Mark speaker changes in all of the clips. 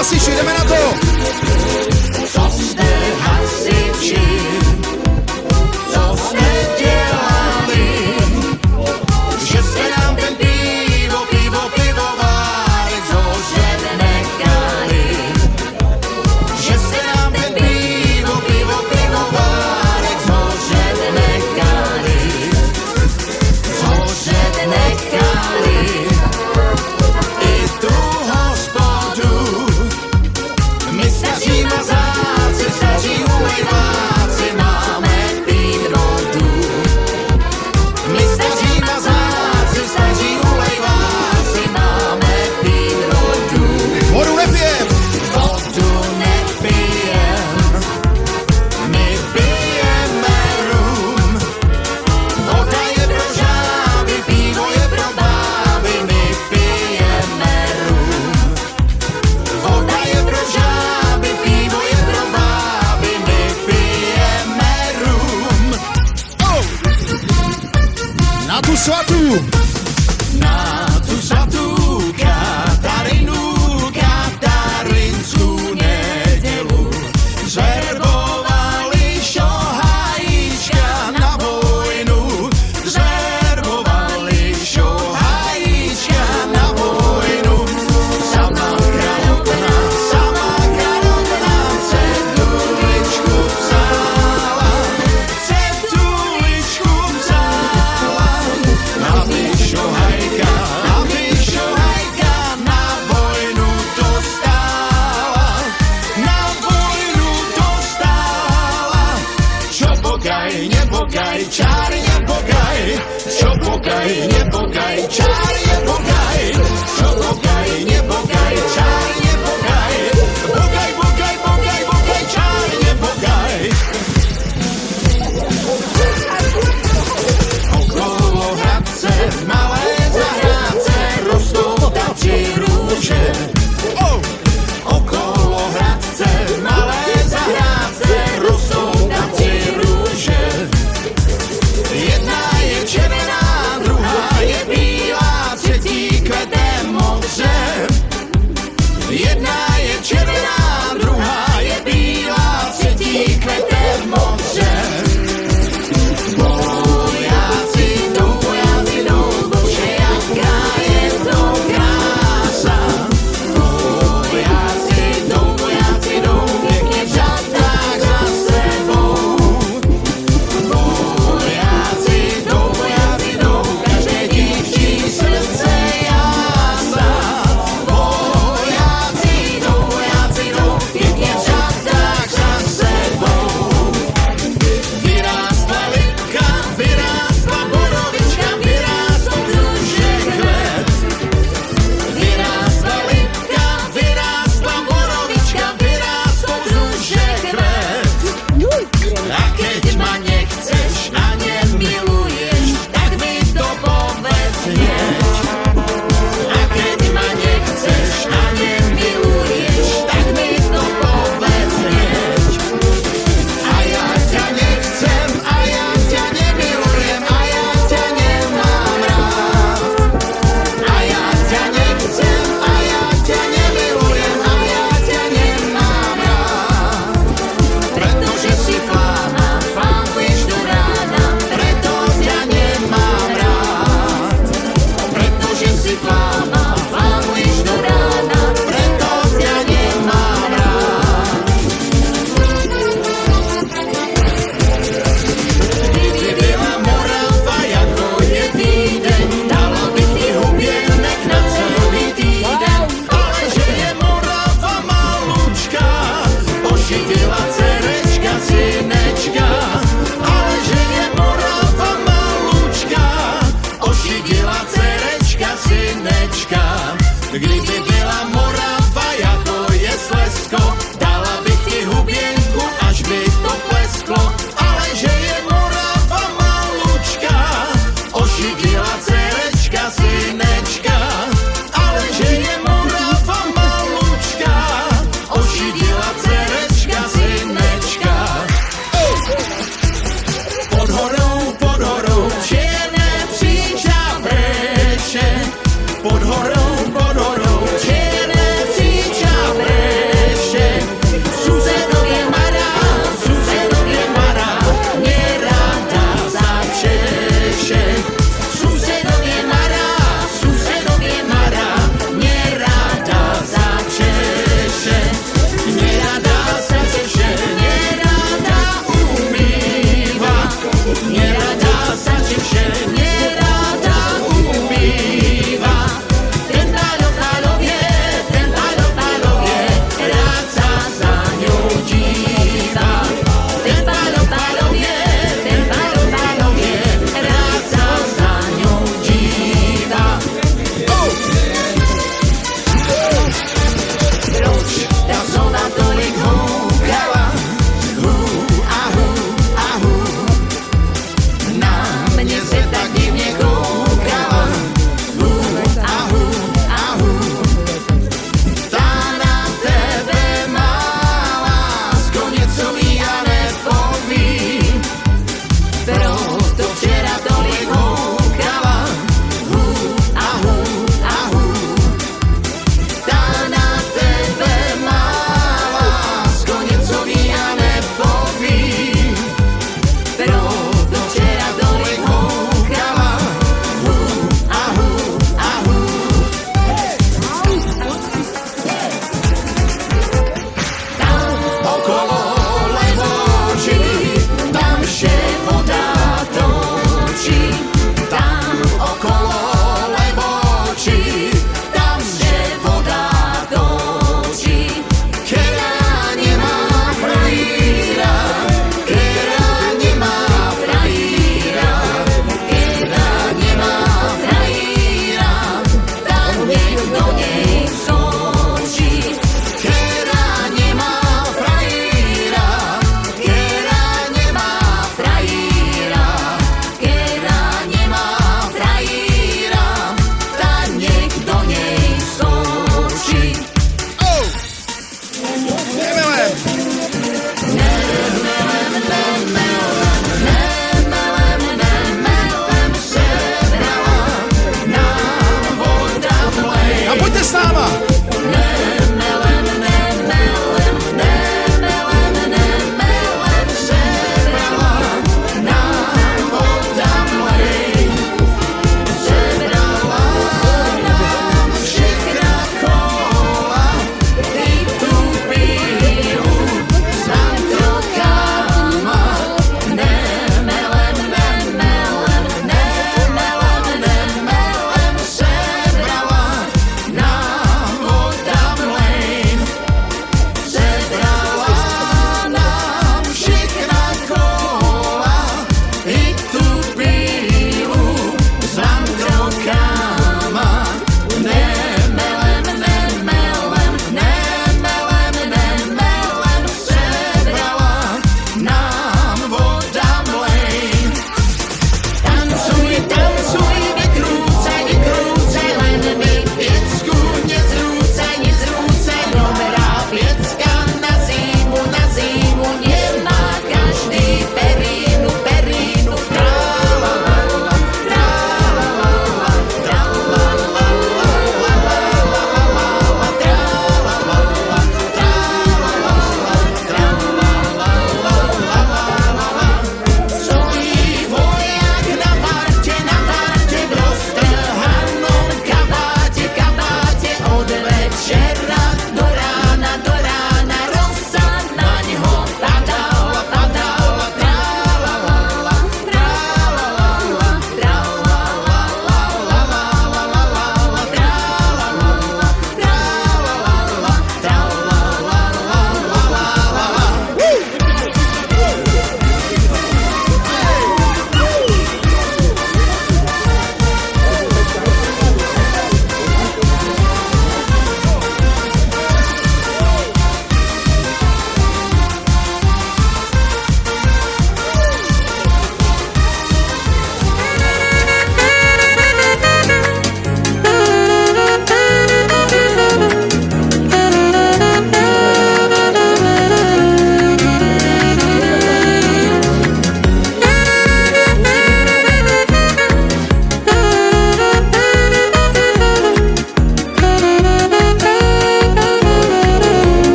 Speaker 1: hasiči, jdeme na to!
Speaker 2: Co jste hasiči, co jste dělali, že jste nám ten pivovar zožet nechali, že jste nám ten pivovar zožet nechali, i tu hospodu, my staří mazáci, staří umýváci, máme pít vodu. My staří mazáci, staří umýváci, máme pít vodu.
Speaker 1: Vodu nepijem!
Speaker 2: Vodu nepijem, my pijeme rum. Voda je pro žáby, pivo je pro báby, my pijeme rum. Voda je pro žáby, pivo je pro báby, my pijeme rum.
Speaker 1: Oh! Na tu svatú!
Speaker 2: Na tu svatou Katarinskou nedělu zverbovali šohajíčka na vojnu, zverbovali šohajíčka na vojnu. Sama královna ceduličku vzala, aby šohajka na vojnu dostala, čo bogaj, nebogaj, čár nebogaj, čo bogaj, nebogaj, čár nebogaj, čo bogaj, nebogaj, čár nebogaj, bogaj, bogaj, bogaj, bogaj, čár nebogaj. Okolo Hradce v malé zahrádce rostou ptačí růže. Okolo Hradce v malé zahrádce rostou ptačí růže. Jedna je červená, druhá je bílá, třetí kvete modře. Jedna je červená, druhá je bílá, třetí kvete modře. Vojáci jdou, bože, jaká je to krása.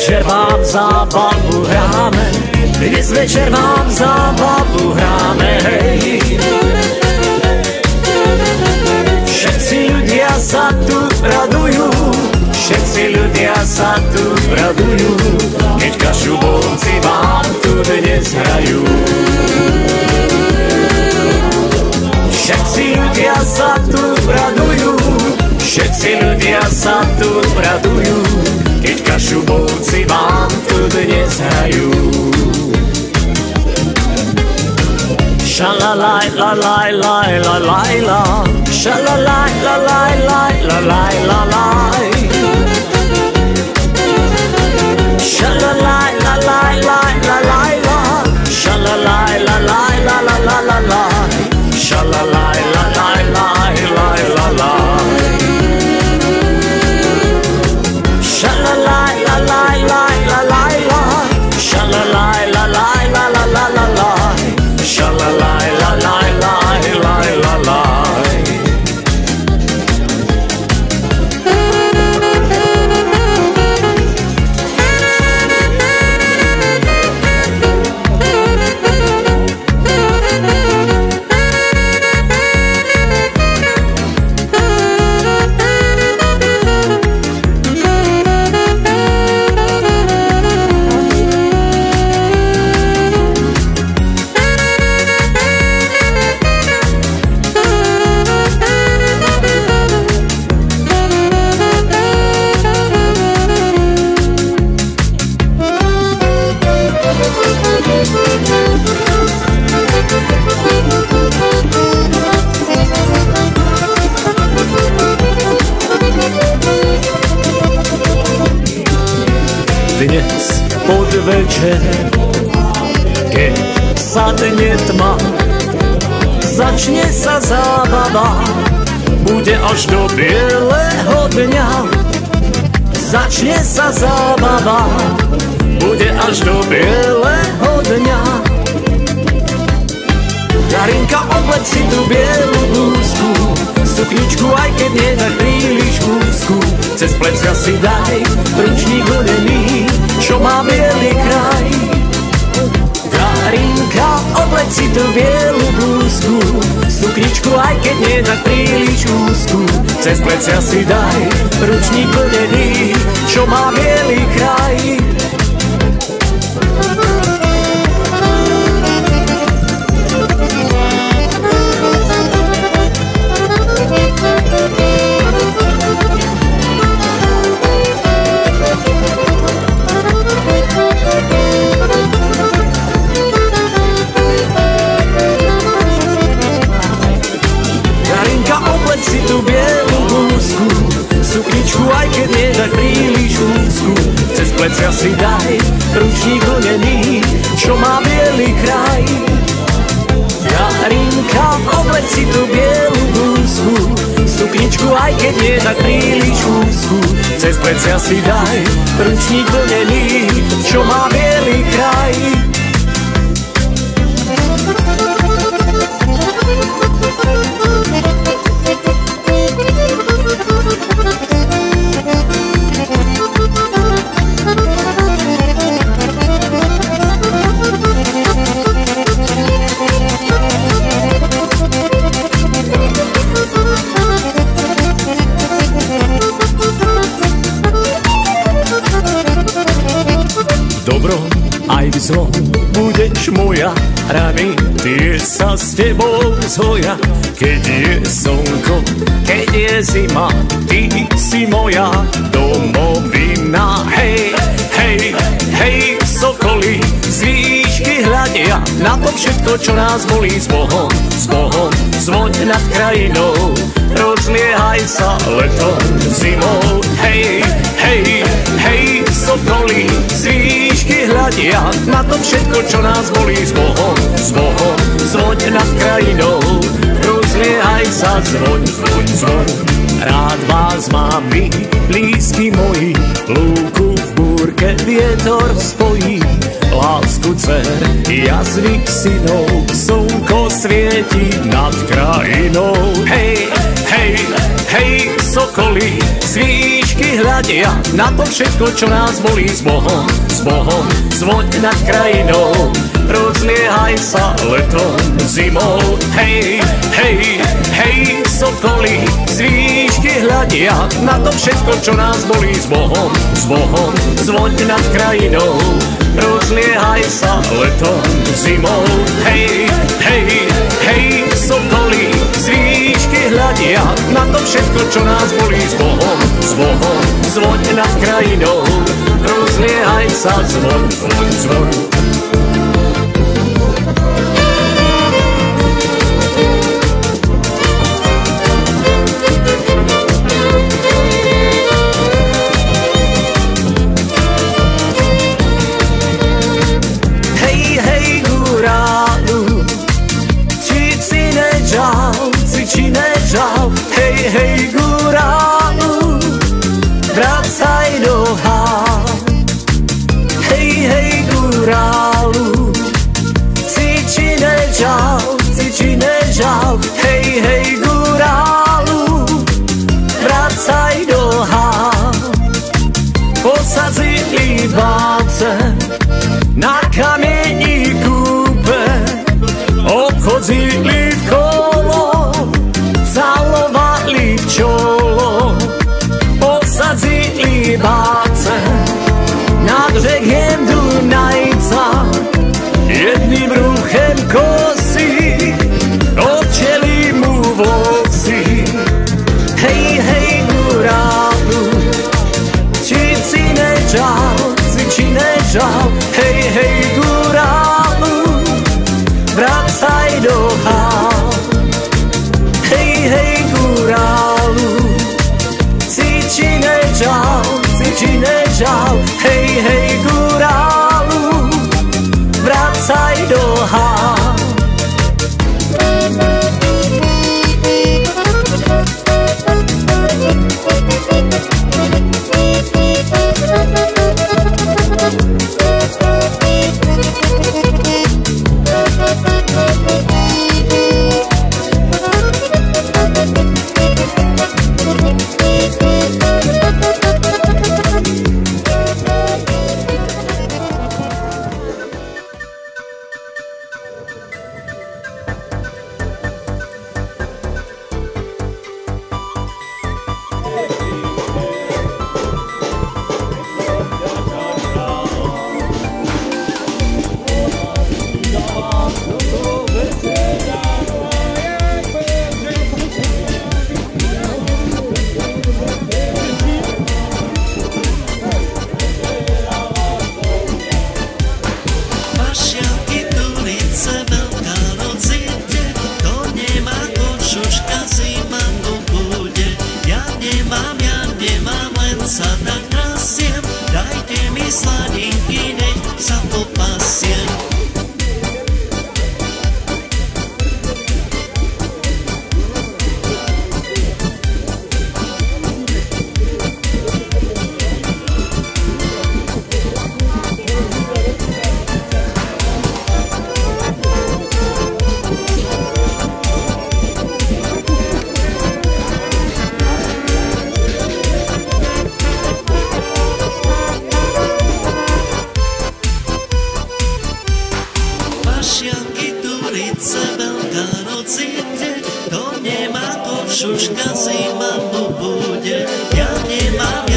Speaker 3: večer vám zábavu hráme, dnes večer vám zábavu hráme, hej. Všetci ľudia sa tu radujú, všetci ľudia sa tu radujú, keď Kašubovci vám tu dnes hrajú. Všetci ľudia sa tu radujú, všetci ľudia sa tu radujú, keď Kašubovci vám tu dnes hrajú. Shalalai la la la la la la, shalalai la la la la la la la, shalalai la la la la la la, shalalai la la la la la la la, shalalai la la la la la la, shalalai la la la la la la, shalalai la la la la la la la, shalalai la la la la la la. Dnes podvečer, keď sadne tma, začne sa zábava, bude až do bieleho dňa. Začne sa zábava, bude až do bieleho dňa. Darinka, obleč si tú bielu blúzku, sukničku, aj keď nie tak príliš úzku, cez plecia si daj ručník vlnený, čo má bielý kraj. Darinka, obleč si tú bielu blúzku, sukničku, aj keď nie tak príliš úzku, cez plecia si daj ručník vlnený, čo má bielý kraj. Si tú bielu blúzku, sukničku, aj keď nie tak príliš úzku, cez plecia si daj ručník vlnený, čo má bielý kraj. Darinka, obleč si tú bielu blúzku, sukničku, aj keď nie tak príliš úzku, cez plecia si daj ručník vlnený, čo má bielý kraj. Dobrom aj v zlom budeš moja, rany tie sa s tebou zhoja. Keď je slnko, keď je zima, ty si moja domovina. Hej, hej, hej, sokoly z výšky hľadia na to všetko, čo nás bolí. S Bohom, zvoň nad krajinou, rozliehaj sa letom, zimou. Hej, hej, hej, sokoly z výšky hľadia na to všetko, čo nás bolí. S Bohom, zvoň nad krajinou, rozliehaj sa, zvoň, zvoň, zvoň. Rád vás mám, vy, blízky moji, lúku v búrke vietor spojí. Lásku dcer, jazyk synov, slnko svieti nad krajinou. Hej, hej, hej, sokoly z výšky hľadia hľadia na to všetko, čo nás bolí. S Bohom, zvoň nad krajinou, rozliehaj sa letom, zimou. Hej, hej, hej, sokoly, z výšky hľadia na to všetko, čo nás bolí. S Bohom, zvoň nad krajinou, rozliehaj sa letom, zimou. Hej, hej, hej, sokoly, z výšky hľadia na to všetko, čo nás bolí. S Bohom, zvoň nad krajinou, rozliehaj sa, zvon. Hej, hej, gurálu, vracaj do hál. Hej, hej, gurálu, cíči nežal. Hej, hej, gurálu, vracaj do hál. Posadzili báce na kamieni kúpe, obchodzili v kolo, zalovali v čolo, posadzili báce nad břehem Dunajca, jedným ruchem kosy, odčeli mu vosy. Hej, hej, gurálu, cíči nežal. Hej, hej, gurálu, vracaj do hál. Hej, hej, gurálu, cíči nežal. Hej, hej, gurálu, vracaj do hál.
Speaker 2: Šuška zima tu bude. Ja nemám,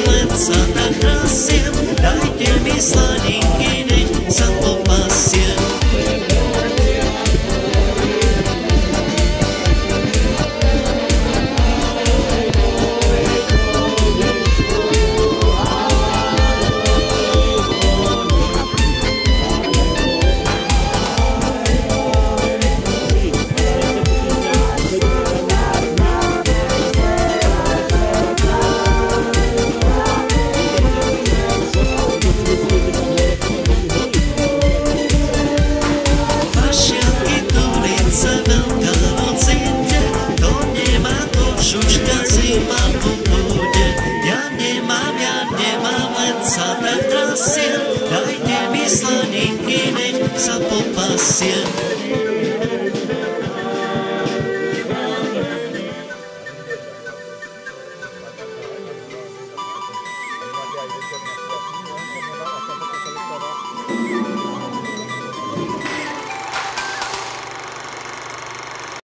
Speaker 2: len sa tak rasiem. Dajte mi sladinky, nech sa popasiem. Dajte mi sladinky, nech sa popasiem.